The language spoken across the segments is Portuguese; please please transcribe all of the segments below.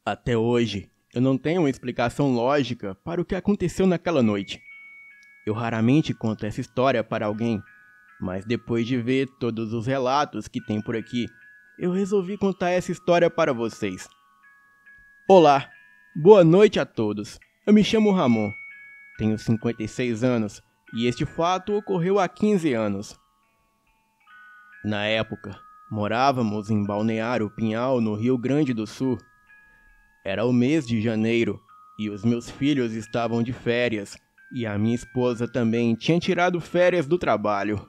Até hoje, eu não tenho uma explicação lógica para o que aconteceu naquela noite. Eu raramente conto essa história para alguém, mas depois de ver todos os relatos que tem por aqui, eu resolvi contar essa história para vocês. Olá, boa noite a todos. Eu me chamo Ramon, tenho 56 anos e este fato ocorreu há 15 anos. Na época, morávamos em Balneário Pinhal, no Rio Grande do Sul. Era o mês de janeiro e os meus filhos estavam de férias e a minha esposa também tinha tirado férias do trabalho.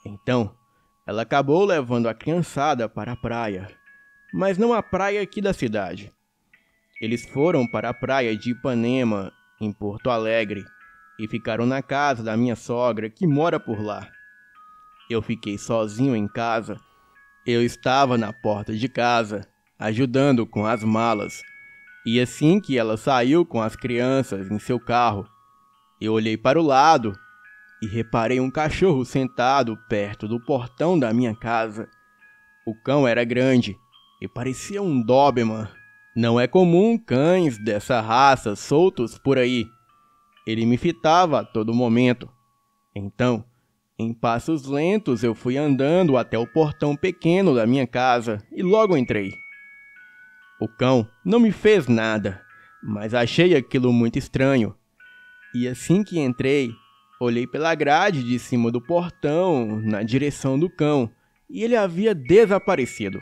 Então, ela acabou levando a criançada para a praia, mas não a praia aqui da cidade. Eles foram para a praia de Ipanema, em Porto Alegre, e ficaram na casa da minha sogra que mora por lá. Eu fiquei sozinho em casa. Eu estava na porta de casa, ajudando com as malas, e assim que ela saiu com as crianças em seu carro, eu olhei para o lado e reparei um cachorro sentado perto do portão da minha casa. O cão era grande e parecia um Doberman. Não é comum cães dessa raça soltos por aí. Ele me fitava a todo momento. Então, em passos lentos, eu fui andando até o portão pequeno da minha casa e logo entrei. O cão não me fez nada, mas achei aquilo muito estranho. E assim que entrei, olhei pela grade de cima do portão, na direção do cão, e ele havia desaparecido.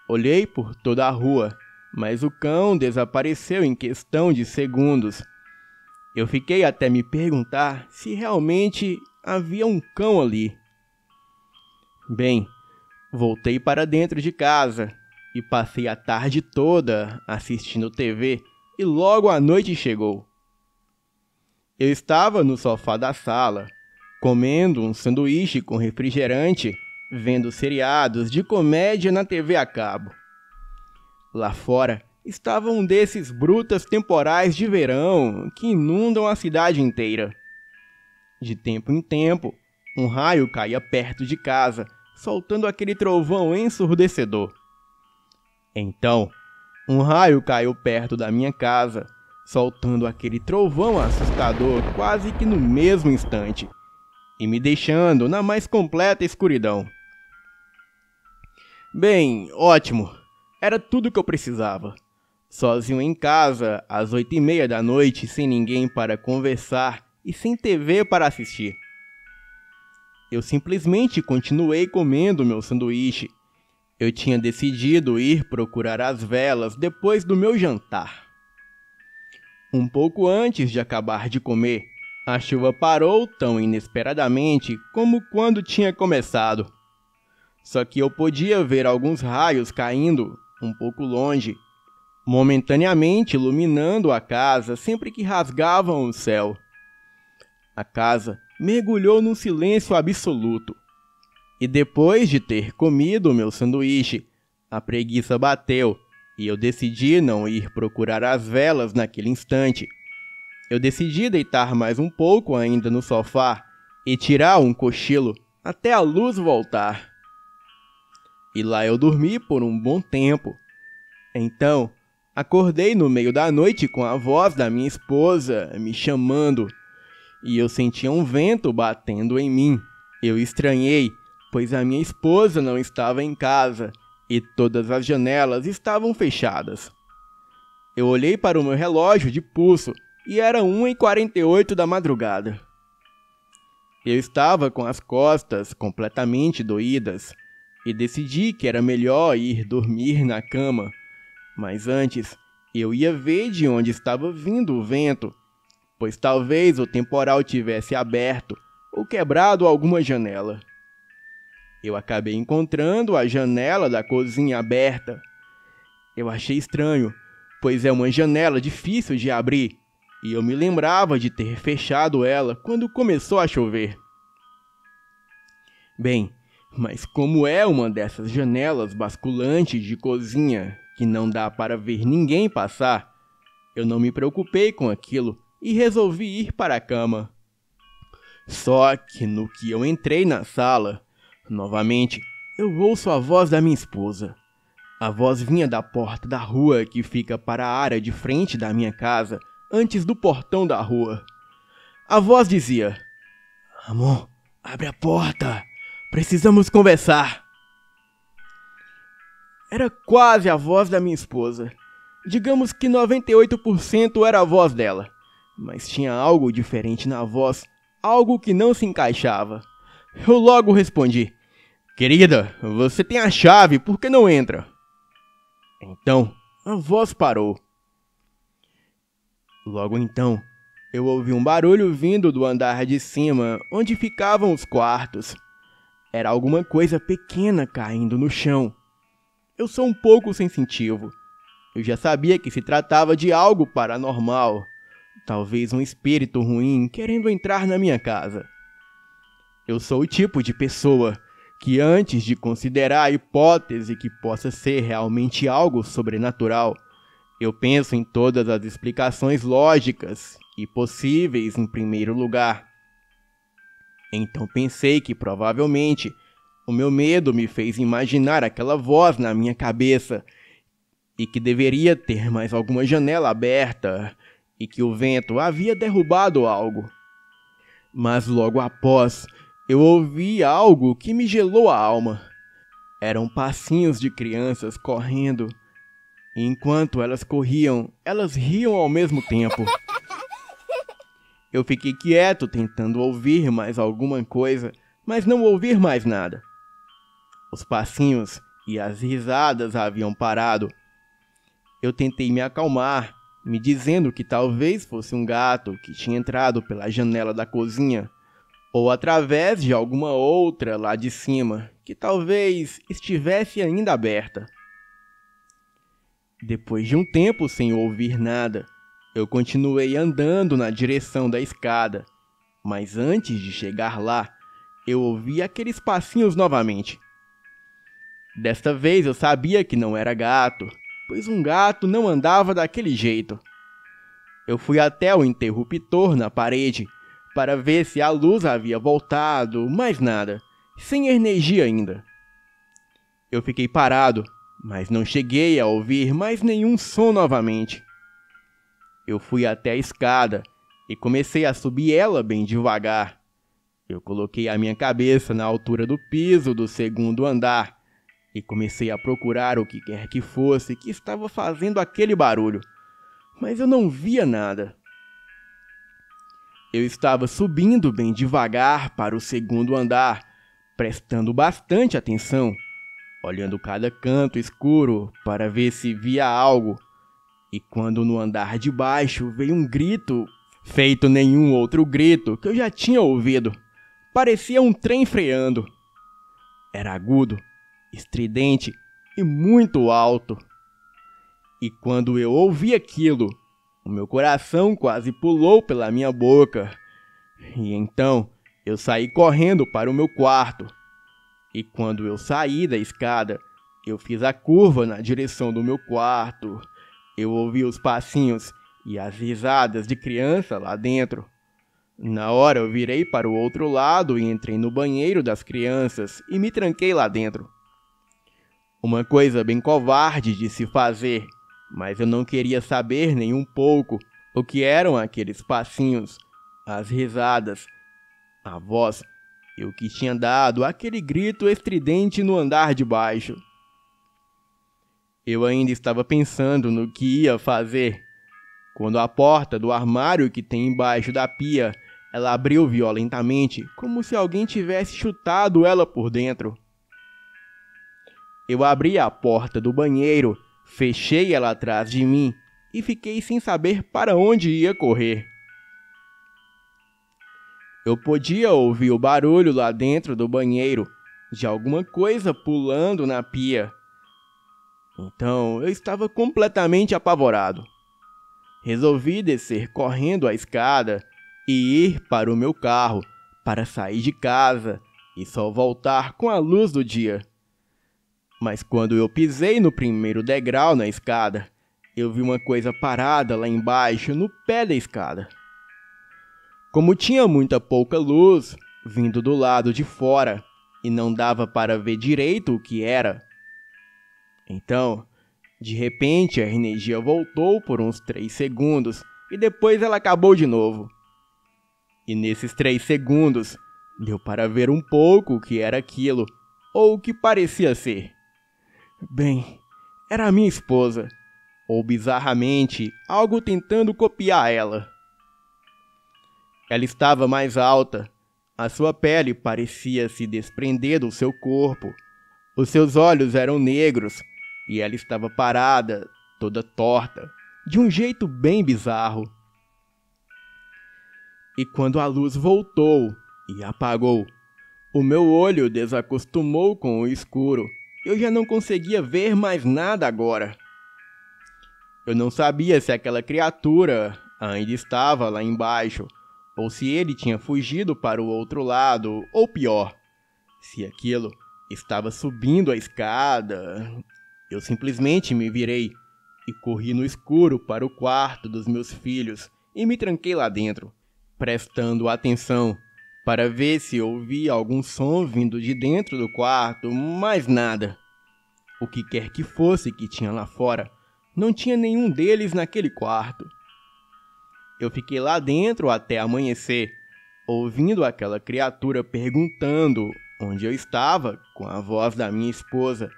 Olhei por toda a rua, mas o cão desapareceu em questão de segundos. Eu fiquei até me perguntar se realmente havia um cão ali. Bem, voltei para dentro de casa e passei a tarde toda assistindo TV e logo a noite chegou. Eu estava no sofá da sala, comendo um sanduíche com refrigerante, vendo seriados de comédia na TV a cabo. Lá fora estava um desses brutas temporais de verão que inundam a cidade inteira. De tempo em tempo, um raio caía perto de casa, soltando aquele trovão ensurdecedor. Então, um raio caiu perto da minha casa, soltando aquele trovão assustador quase que no mesmo instante, e me deixando na mais completa escuridão. Bem, ótimo, era tudo o que eu precisava. Sozinho em casa, às 8h30 da noite, sem ninguém para conversar e sem TV para assistir. Eu simplesmente continuei comendo meu sanduíche. Eu tinha decidido ir procurar as velas depois do meu jantar. Um pouco antes de acabar de comer, a chuva parou tão inesperadamente como quando tinha começado. Só que eu podia ver alguns raios caindo um pouco longe, momentaneamente iluminando a casa sempre que rasgavam o céu. A casa mergulhou num silêncio absoluto. E depois de ter comido o meu sanduíche, a preguiça bateu e eu decidi não ir procurar as velas naquele instante. Eu decidi deitar mais um pouco ainda no sofá e tirar um cochilo até a luz voltar. E lá eu dormi por um bom tempo. Então, acordei no meio da noite com a voz da minha esposa me chamando, e eu sentia um vento batendo em mim. Eu estranhei, pois a minha esposa não estava em casa e todas as janelas estavam fechadas. Eu olhei para o meu relógio de pulso e era 1h48 da madrugada. Eu estava com as costas completamente doídas e decidi que era melhor ir dormir na cama, mas antes eu ia ver de onde estava vindo o vento, pois talvez o temporal tivesse aberto ou quebrado alguma janela. Eu acabei encontrando a janela da cozinha aberta. Eu achei estranho, pois é uma janela difícil de abrir, e eu me lembrava de ter fechado ela quando começou a chover. Bem, mas como é uma dessas janelas basculantes de cozinha que não dá para ver ninguém passar, Eu não me preocupei com aquilo e resolvi ir para a cama. Só que no que eu entrei na sala, novamente, eu ouço a voz da minha esposa. A voz vinha da porta da rua que fica para a área de frente da minha casa, antes do portão da rua. A voz dizia: "Amor, abre a porta, precisamos conversar." Era quase a voz da minha esposa. Digamos que 98% era a voz dela, mas tinha algo diferente na voz, algo que não se encaixava. Eu logo respondi: "Querida, você tem a chave, por que não entra?" Então, a voz parou. Logo então, eu ouvi um barulho vindo do andar de cima, onde ficavam os quartos. Era alguma coisa pequena caindo no chão. Eu sou um pouco sensitivo. Eu já sabia que se tratava de algo paranormal. Talvez um espírito ruim querendo entrar na minha casa. Eu sou o tipo de pessoa que, antes de considerar a hipótese que possa ser realmente algo sobrenatural, eu penso em todas as explicações lógicas e possíveis em primeiro lugar. Então pensei que provavelmente o meu medo me fez imaginar aquela voz na minha cabeça e que deveria ter mais alguma janela aberta e que o vento havia derrubado algo. Mas logo após, eu ouvi algo que me gelou a alma. Eram passinhos de crianças correndo. E enquanto elas corriam, elas riam ao mesmo tempo. Eu fiquei quieto tentando ouvir mais alguma coisa, mas não ouvir mais nada. Os passinhos e as risadas haviam parado. Eu tentei me acalmar, me dizendo que talvez fosse um gato que tinha entrado pela janela da cozinha, ou através de alguma outra lá de cima, que talvez estivesse ainda aberta. Depois de um tempo sem ouvir nada, eu continuei andando na direção da escada, mas antes de chegar lá, eu ouvi aqueles passinhos novamente. Desta vez eu sabia que não era gato, pois um gato não andava daquele jeito. Eu fui até o interruptor na parede para ver se a luz havia voltado, mas nada, sem energia ainda. Eu fiquei parado, mas não cheguei a ouvir mais nenhum som novamente. Eu fui até a escada e comecei a subir ela bem devagar. Eu coloquei a minha cabeça na altura do piso do segundo andar e comecei a procurar o que quer que fosse que estava fazendo aquele barulho, mas eu não via nada. Eu estava subindo bem devagar para o segundo andar, prestando bastante atenção, olhando cada canto escuro para ver se via algo. E quando no andar de baixo veio um grito, feito nenhum outro grito que eu já tinha ouvido. Parecia um trem freando. Era agudo, estridente e muito alto. E quando eu ouvi aquilo, o meu coração quase pulou pela minha boca. E então eu saí correndo para o meu quarto. E quando eu saí da escada, eu fiz a curva na direção do meu quarto. Eu ouvi os passinhos e as risadas de criança lá dentro. Na hora eu virei para o outro lado e entrei no banheiro das crianças e me tranquei lá dentro. Uma coisa bem covarde de se fazer, mas eu não queria saber nem um pouco o que eram aqueles passinhos, as risadas, a voz e o que tinha dado aquele grito estridente no andar de baixo. Eu ainda estava pensando no que ia fazer, quando a porta do armário que tem embaixo da pia, ela abriu violentamente, como se alguém tivesse chutado ela por dentro. Eu abri a porta do banheiro, fechei ela atrás de mim e fiquei sem saber para onde ia correr. Eu podia ouvir o barulho lá dentro do banheiro, de alguma coisa pulando na pia. Então eu estava completamente apavorado. Resolvi descer correndo a escada e ir para o meu carro para sair de casa e só voltar com a luz do dia. Mas quando eu pisei no primeiro degrau na escada, eu vi uma coisa parada lá embaixo, no pé da escada. Como tinha muita pouca luz vindo do lado de fora e não dava para ver direito o que era, então, de repente, a energia voltou por uns 3 segundos e depois ela acabou de novo. E nesses 3 segundos, deu para ver um pouco o que era aquilo, ou o que parecia ser. Bem, era a minha esposa, ou bizarramente, algo tentando copiar ela. Ela estava mais alta, a sua pele parecia se desprender do seu corpo, os seus olhos eram negros e ela estava parada, toda torta, de um jeito bem bizarro. E quando a luz voltou e apagou, o meu olho desacostumou com o escuro. Eu já não conseguia ver mais nada agora. Eu não sabia se aquela criatura ainda estava lá embaixo, ou se ele tinha fugido para o outro lado, ou pior, se aquilo estava subindo a escada. Eu simplesmente me virei e corri no escuro para o quarto dos meus filhos e me tranquei lá dentro, prestando atenção para ver se ouvia algum som vindo de dentro do quarto, mas nada. O que quer que fosse que tinha lá fora, não tinha nenhum deles naquele quarto. Eu fiquei lá dentro até amanhecer, ouvindo aquela criatura perguntando onde eu estava com a voz da minha esposa,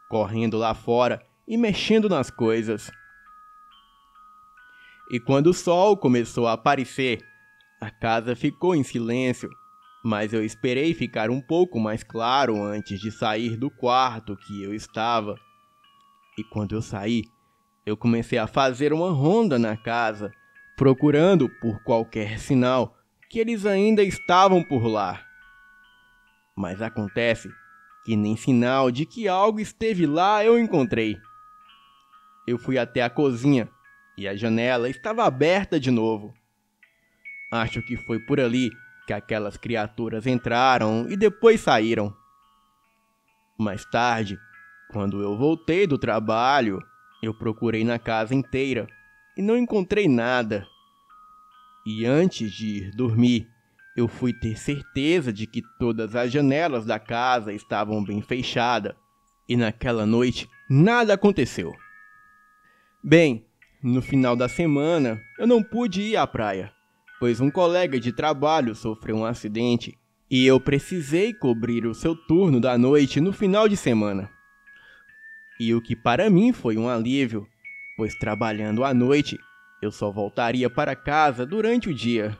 correndo lá fora e mexendo nas coisas. E quando o sol começou a aparecer, a casa ficou em silêncio, mas eu esperei ficar um pouco mais claro antes de sair do quarto que eu estava. E quando eu saí, eu comecei a fazer uma ronda na casa, procurando por qualquer sinal que eles ainda estavam por lá. Mas acontece que nem sinal de que algo esteve lá eu encontrei. Eu fui até a cozinha e a janela estava aberta de novo. Acho que foi por ali que aquelas criaturas entraram e depois saíram. Mais tarde, quando eu voltei do trabalho, eu procurei na casa inteira e não encontrei nada. E antes de ir dormir, eu fui ter certeza de que todas as janelas da casa estavam bem fechadas. E naquela noite, nada aconteceu. Bem, no final da semana, eu não pude ir à praia, pois um colega de trabalho sofreu um acidente e eu precisei cobrir o seu turno da noite no final de semana. E o que para mim foi um alívio, pois trabalhando à noite, eu só voltaria para casa durante o dia.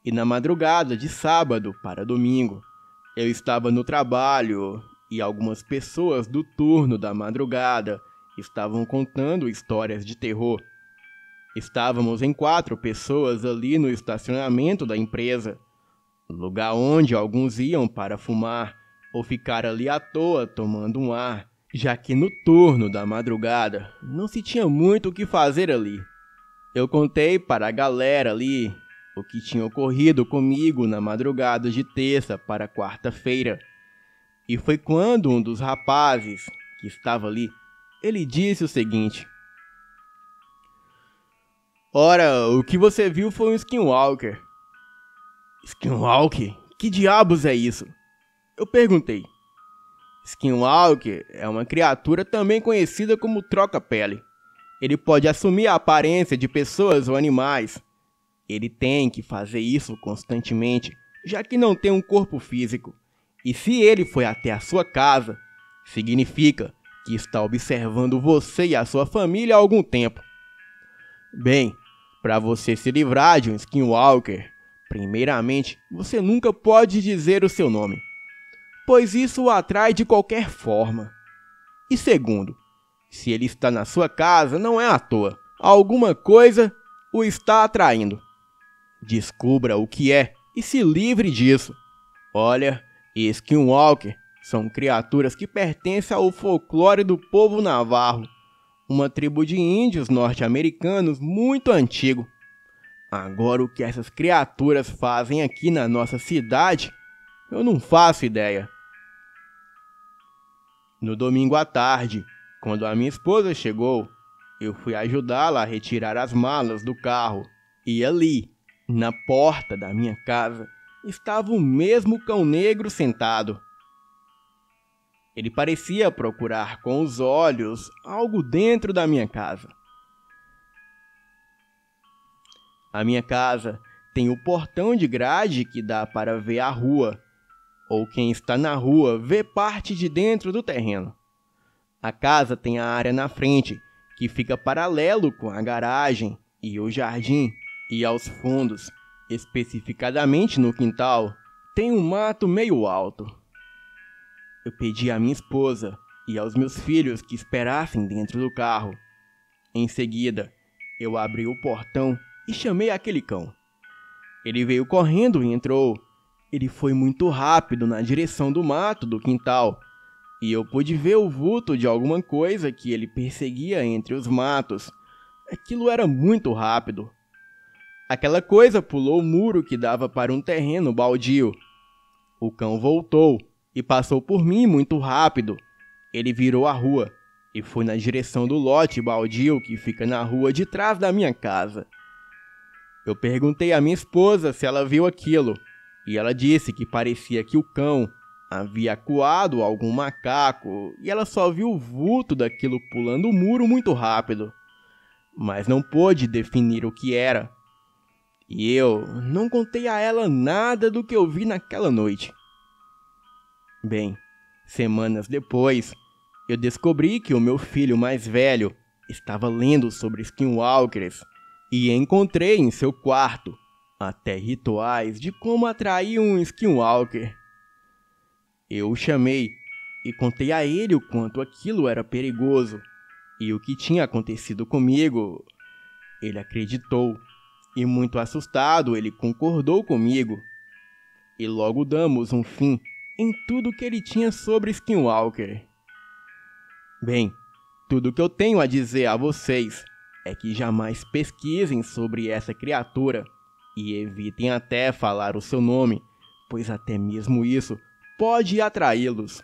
E na madrugada de sábado para domingo, eu estava no trabalho e algumas pessoas do turno da madrugada estavam contando histórias de terror. Estávamos em 4 pessoas ali no estacionamento da empresa, lugar onde alguns iam para fumar ou ficar ali à toa tomando um ar, já que no turno da madrugada não se tinha muito o que fazer ali. Eu contei para a galera ali o que tinha ocorrido comigo na madrugada de terça para quarta-feira. E foi quando um dos rapazes que estava ali, ele disse o seguinte: "Ora, o que você viu foi um Skinwalker." "Skinwalker? Que diabos é isso?" Eu perguntei. "Skinwalker é uma criatura também conhecida como troca-pele. Ele pode assumir a aparência de pessoas ou animais. Ele tem que fazer isso constantemente, já que não tem um corpo físico. E se ele foi até a sua casa, significa que está observando você e a sua família há algum tempo. Bem, para você se livrar de um Skinwalker, primeiramente, você nunca pode dizer o seu nome, pois isso o atrai de qualquer forma. E segundo, se ele está na sua casa, não é à toa. Alguma coisa o está atraindo. Descubra o que é e se livre disso. Olha, Skinwalker são criaturas que pertencem ao folclore do povo navarro, uma tribo de índios norte-americanos muito antigo. Agora, o que essas criaturas fazem aqui na nossa cidade, eu não faço ideia." No domingo à tarde, quando a minha esposa chegou, Eu fui ajudá-la a retirar as malas do carro. E ali, na porta da minha casa, estava o mesmo cão negro sentado. Ele parecia procurar com os olhos algo dentro da minha casa. A minha casa tem o portão de grade que dá para ver a rua, ou quem está na rua vê parte de dentro do terreno. A casa tem a área na frente, que fica paralelo com a garagem e o jardim, e aos fundos, especificadamente no quintal, tem um mato meio alto. Eu pedi à minha esposa e aos meus filhos que esperassem dentro do carro. Em seguida, eu abri o portão e chamei aquele cão. Ele veio correndo e entrou. Ele foi muito rápido na direção do mato do quintal, e eu pude ver o vulto de alguma coisa que ele perseguia entre os matos. Aquilo era muito rápido. Aquela coisa pulou o muro que dava para um terreno baldio. O cão voltou e passou por mim muito rápido. Ele virou a rua e foi na direção do lote baldio que fica na rua de trás da minha casa. Eu perguntei à minha esposa se ela viu aquilo, e ela disse que parecia que o cão havia acuado algum macaco e ela só viu o vulto daquilo pulando o muro muito rápido, mas não pôde definir o que era. E eu não contei a ela nada do que eu vi naquela noite. Bem, semanas depois, eu descobri que o meu filho mais velho estava lendo sobre skinwalkers e encontrei em seu quarto até rituais de como atrair um skinwalker. Eu o chamei e contei a ele o quanto aquilo era perigoso e o que tinha acontecido comigo. Ele acreditou e, muito assustado, ele concordou comigo. E logo damos um fim em tudo que ele tinha sobre Skinwalker. Bem, tudo que eu tenho a dizer a vocês é que jamais pesquisem sobre essa criatura e evitem até falar o seu nome, pois até mesmo isso pode atraí-los.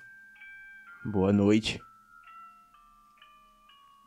Boa noite.